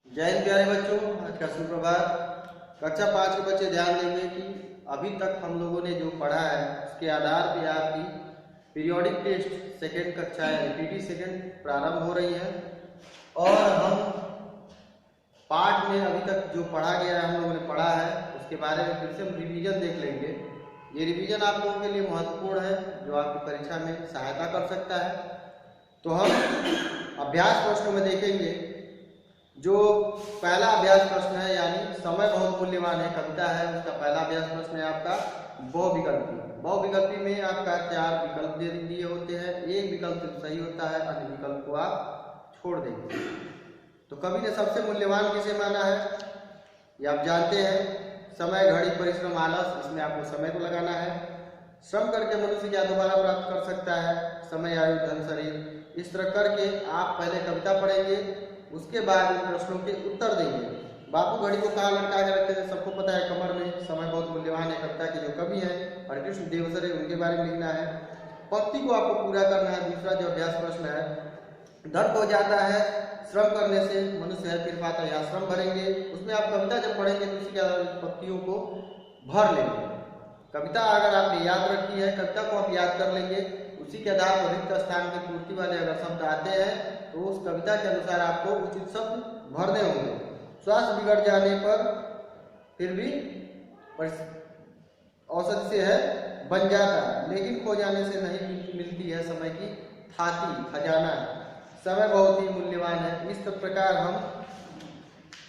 जय हिंद प्यारे बच्चों, आज का सुप्रभात। कक्षा 5 के बच्चे ध्यान देंगे कि अभी तक हम लोगों ने जो पढ़ा है उसके आधार पे आपकी पीरियोडिक टेस्ट सेकेंड कक्षा यानी पीटी सेकेंड प्रारंभ हो रही है। और हम पाठ में अभी तक जो पढ़ा गया है हम लोगों ने पढ़ा है उसके बारे में फिर से हम रिवीजन देख लेंगे। ये रिवीजन आप लोगों के लिए महत्वपूर्ण है, जो आपकी परीक्षा में सहायता कर सकता है। तो हम अभ्यास प्रश्नों में देखेंगे। जो पहला अभ्यास प्रश्न है यानी समय बहुत मूल्यवान है कविता है, उसका पहला अभ्यास प्रश्न है आपका बहुविकल्पी। बहुविकल्पी में आपका 4 विकल्प दे दिए होते हैं, एक विकल्प सिर्फ सही होता है, अन्य विकल्प को आप छोड़ देंगे। तो कवि ने सबसे मूल्यवान किसे माना है ये आप जानते हैं। समय, घड़ी, परिश्रम, आलस, इसमें आपको समय को लगाना है। श्रम करके मनुष्य क्या दोबारा प्राप्त कर सकता है? समय, आयु, धन, शरीर। इस तरह करके आप पहले कविता पढ़ेंगे, उसके बाद इन प्रश्नों के उत्तर देंगे। बापू घड़ी को कहाँ लटका के रखते थे सबको पता है, कमर में। समय बहुत मूल्यवान है कविता के जो कवि हैं हरिकृष्ण देवसरे, उनके बारे में लिखना है। पंक्ति को आपको पूरा करना है। दूसरा जो अभ्यास प्रश्न है, धन हो जाता है श्रम करने से, मनुष्य है फिर पाता, यहाँ श्रम भरेंगे। उसमें आप कविता जब पढ़ेंगे तो उसी के पंक्तियों को भर लेंगे। कविता अगर आपने याद रखी है, कविता को आप याद कर लेंगे, उसी के आधार पर रिक्त स्थान की पूर्ति वाले अगर शब्द आते हैं तो उस कविता के अनुसार आपको उचित शब्द भरने होंगे। स्वास्थ्य बिगड़ जाने पर फिर भी औसत से है बन जाता, लेकिन खो जाने से नहीं मिलती है समय की थाती खजाना। समय बहुत ही मूल्यवान है। इस प्रकार हम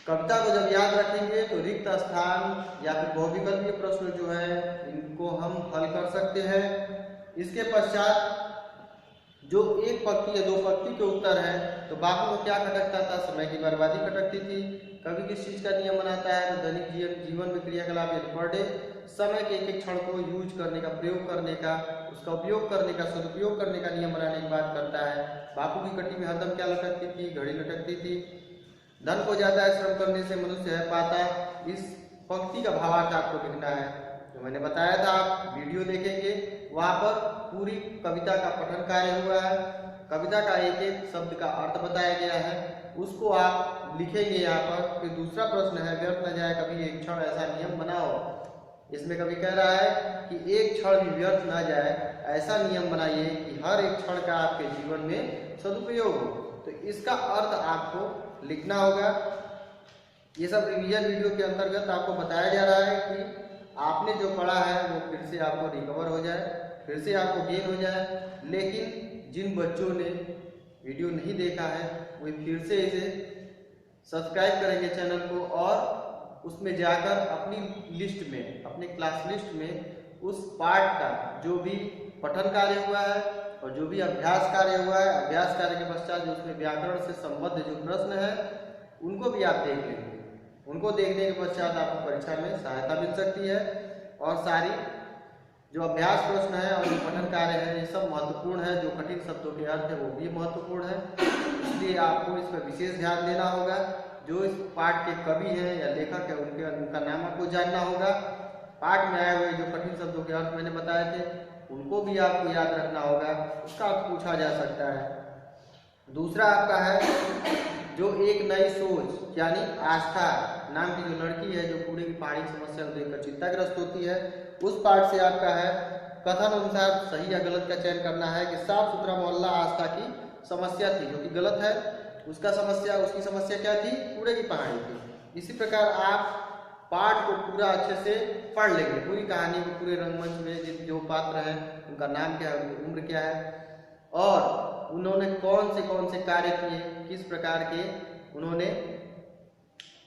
कविता को जब याद रखेंगे तो रिक्त स्थान या फिर बहुविकल्पीय प्रश्न जो है इनको हम हल कर सकते हैं। इसके पश्चात जो एक पंक्ति या दो पंक्ति के उत्तर है, तो बापू को क्या खटकता था? समय की बर्बादी खटकती थी। कवि किस चीज का नियम बनाता है? तो दैनिक जीवन में क्रियाकलाप यानी पर डे समय के एक एक क्षण को यूज करने का, प्रयोग करने का, उसका उपयोग करने का, सदुपयोग करने का नियम बनाने की बात करता है। बापू की कटी में हरदम क्या लटकती थी? घड़ी लटकती थी। धन को जाता है श्रम करने से, मनुष्य है पाता। इस पंक्ति का भावार्थ आपको लिखना है। तो मैंने बताया था आप वीडियो देखेंगे, वहां पर पूरी कविता का पठन कार्य हुआ है। कविता का एक एक शब्द का अर्थ बताया गया है, उसको आप लिखेंगे यहाँ पर। फिर दूसरा प्रश्न है, व्यर्थ न जाए कभी एक क्षण, ऐसा नियम बनाओ। इसमें कवि कह रहा है कि एक क्षण भी व्यर्थ न जाए, ऐसा नियम बनाइए कि हर एक क्षण का आपके जीवन में सदुपयोग हो। तो इसका अर्थ आपको लिखना होगा। ये सब रिवीजन वीडियो के अंतर्गत आपको बताया जा रहा है कि आपने जो पढ़ा है वो फिर से आपको रिकवर हो जाए, फिर से आपको गेन हो जाए। लेकिन जिन बच्चों ने वीडियो नहीं देखा है वो फिर से इसे सब्सक्राइब करेंगे चैनल को, और उसमें जाकर अपनी लिस्ट में, अपने क्लास लिस्ट में उस पाठ का जो भी पठन कार्य हुआ है और जो भी अभ्यास कार्य हुआ है, अभ्यास कार्य के पश्चात जो उसमें व्याकरण से संबद्ध जो प्रश्न है उनको भी आप देख लेंगे। उनको देखने के पश्चात आपको परीक्षा में सहायता मिल सकती है। और सारी जो अभ्यास प्रश्न है और जो पठन कार्य है ये सब महत्वपूर्ण है। जो कठिन शब्दों के अर्थ है वो भी महत्वपूर्ण है, इसलिए आपको इस पर विशेष ध्यान देना होगा। जो इस पाठ के कवि हैं या लेखक है उनका नाम आपको जानना होगा। पाठ में आए हुए जो कठिन शब्दों के अर्थ मैंने बताए थे उनको भी आपको याद रखना होगा, उसका पूछा जा सकता है। दूसरा आपका है जो एक नई सोच यानी आस्था नाम की जो लड़की है जो पूरे की पहाड़ी समस्या को देखकर चिंताग्रस्त होती है, उस पाठ से आपका है कथन अनुसार सही या गलत का चयन करना है कि साफ सुथरा मोहल्ला आस्था की समस्या थी, जो कि गलत है। उसकी समस्या क्या थी? कूड़े की पहाड़ी थी। इसी प्रकार आप पाठ को पूरा अच्छे से पढ़ लेंगे, पूरी कहानी को, पूरे रंगमंच में जो पात्र हैं उनका नाम क्या है, उनकी उम्र क्या है, और उन्होंने कौन से कार्य किए, किस प्रकार के उन्होंने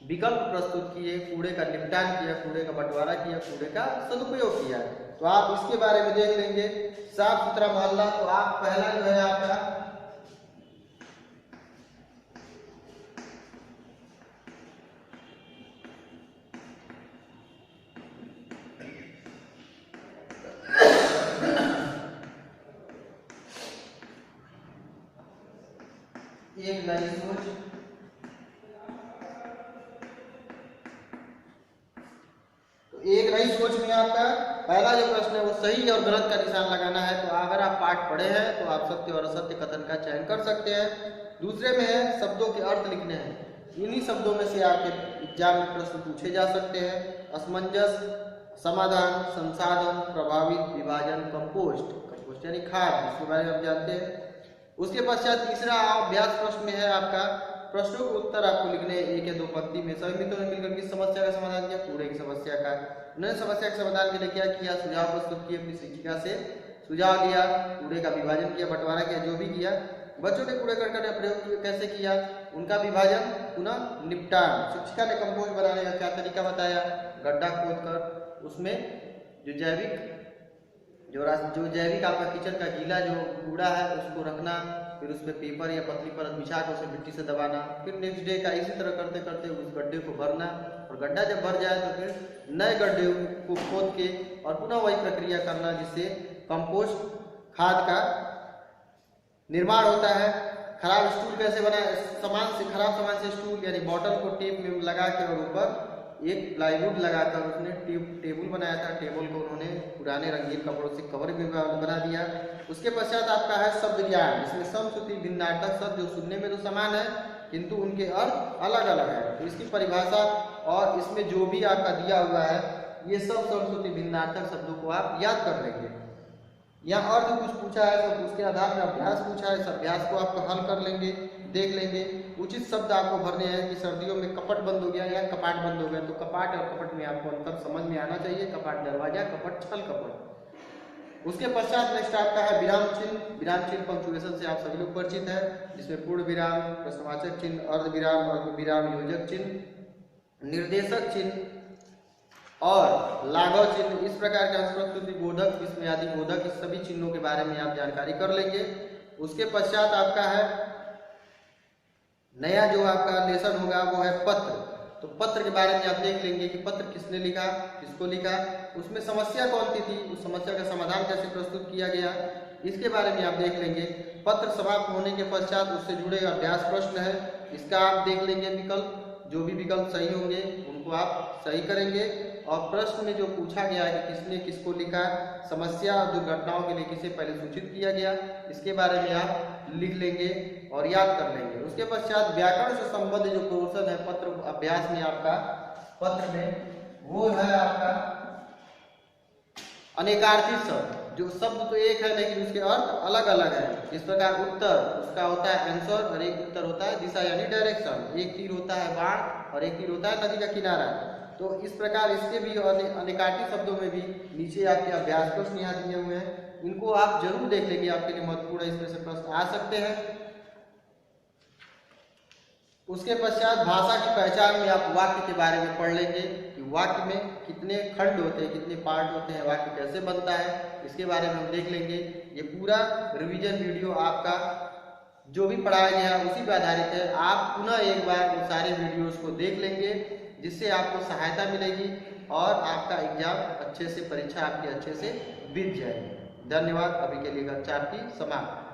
विकल्प प्रस्तुत किए, कूड़े का निपटान किया, कूड़े का बंटवारा किया, कूड़े का सदुपयोग किया। तो आप इसके बारे में देख लेंगे। साफ सुथरा मोहल्ला, तो आप पहला जो है आपका एक नई सोच, तो एक नई सोच में आपका पहला जो प्रश्न है वो सही और गलत का निशान लगाना है। तो अगर आप पाठ पढ़े हैं तो आप सत्य और असत्य कथन का चयन कर सकते हैं। दूसरे में है शब्दों के अर्थ लिखने हैं। इन्हीं शब्दों में से आपके एग्जाम में प्रश्न पूछे जा सकते हैं। असमंजस, समाधान, संसाधन, प्रभावित, विभाजन, कंपोस्ट। कंपोस्ट यानी खाद, इसके बारे में आप जानते हैं। उसके पश्चात तीसरा अभ्यास प्रश्न में है आपका प्रश्नों के उत्तर आपको लिखने 1 या 2 पंक्ति में। सभी मित्रों ने मिलकर किस समस्या का समाधान किया? कूड़े की समस्या का। उन्होंने समस्या के समाधान के लिए क्या किया? सुझाव प्रस्तुत किए, अपनी शिक्षिका से सुझाव लिया, कूड़े का विभाजन किया, बंटवारा किया, जो भी किया। बच्चों ने कूड़े करकट का प्रयोग कैसे किया? उनका विभाजन, पुनः निपटान। शिक्षिका ने कंपोस्ट बनाने का क्या तरीका बताया? गड्ढा खोदकर उसमें जो जैविक आपका किचन का गीला जो कूड़ा है उसको रखना, फिर उस पर पेपर या पतली परत बिछा कर उसे मिट्टी से दबाना, फिर नेक्स्ट डे का इसी तरह करते करते उस गड्ढे को भरना, और गड्ढा जब भर जाए तो फिर नए गड्ढे को खोद के और पुनः वही प्रक्रिया करना, जिससे कंपोस्ट खाद का निर्माण होता है। खराब स्टूल कैसे बनाए? खराब सामान से स्टूल यानी बॉटल को टेप में लगा के और ऊपर एक प्लाईवुड लगाकर उसने टेबल बनाया था। टेबल को उन्होंने पुराने रंगीन कपड़ों से कवर भी बना दिया। उसके पश्चात आपका है शब्द ज्ञान। इसमें समश्रुति भिन्नार्थक शब्द जो सुनने में तो समान है किंतु उनके अर्थ अलग अलग है, तो इसकी परिभाषा और इसमें जो भी आपका दिया हुआ है ये सब समश्रुति भिन्नार्थक शब्दों को आप याद कर लेंगे। यहाँ अर्थ कुछ पूछा है तो उसके आधार में अभ्यास पूछा है, इस अभ्यास को आप हल कर लेंगे, देख लेंगे। उचित शब्द आपको भरने हैं कि सर्दियों में कपट बंद हो गया या कपाट बंद हो गया, तो कपाट और कपट में आपको अंतर समझ में आना चाहिए। कपाट दरवाजा, कपट छल कपट। उसके पश्चात नेक्स्ट आपका है विराम चिन्ह। विराम चिन्ह पंक्चुएशन से आप सभी लोग परिचित है, जिसमें पूर्ण विराम, प्रश्नवाचक चिन्ह, अर्ध विराम, अल्प विराम, योजक चिन्ह, निर्देशक चिन्ह और लाघव चिन्ह। इस प्रकार के अंशप्रस्तुति बोधक, विस्मयादि बोधक, इस सभी चिन्हों के बारे में आप जानकारी कर लेंगे। उसके पश्चात आपका है नया जो आपका लेसन होगा वो है पत्र। तो पत्र के बारे में आप देख लेंगे कि पत्र किसने लिखा, किसको लिखा, उसमें समस्या कौन सी थी, उस समस्या का समाधान कैसे प्रस्तुत किया गया, इसके बारे में आप देख लेंगे। पत्र समाप्त होने के पश्चात उससे जुड़े अभ्यास प्रश्न है, इसका आप देख लेंगे विकल्प, जो भी विकल्प सही होंगे उनको आप सही करेंगे। और प्रश्न में जो पूछा गया है कि किसने किसको लिखा, समस्या और दुर्घटनाओं के लिए किसे पहले सूचित किया गया, इसके बारे में आप लिख लेंगे और याद कर लेंगे। उसके पश्चात व्याकरण से संबंधित जो पोर्शन है पत्र अभ्यास में आपका, पत्र में वो है आपका अनेकार्थी शब्द। जो शब्द तो एक है लेकिन उसके अर्थ अलग अलग है। इस प्रकार उत्तर उसका होता है आंसर और एक उत्तर होता है दिशा यानी डायरेक्शन। एक तीर होता है बाण और एक तीर होता है नदी का किनारा। तो इस प्रकार इसके भी अनेकार्थी शब्दों में भी नीचे आपके अभ्यास प्रश्न यहाँ दिए हुए हैं, इनको आप जरूर देख लेंगे, आपके लिए महत्वपूर्ण है, इसमें से प्रश्न आ सकते हैं। उसके पश्चात भाषा की पहचान में आप वाक्य के बारे में पढ़ लेंगे कि वाक्य में कितने खंड होते हैं, कितने पार्ट होते हैं, वाक्य कैसे बनता है, इसके बारे में हम देख लेंगे। ये पूरा रिवीजन वीडियो आपका जो भी पढ़ाया गया उसी पर आधारित है। आप पुनः एक बार उन सारे वीडियोस को देख लेंगे, जिससे आपको सहायता मिलेगी और आपका एग्जाम अच्छे से, परीक्षा आपकी अच्छे से बीत जाएगी। धन्यवाद। अभी के लिए कक्षा आपकी समाप्त।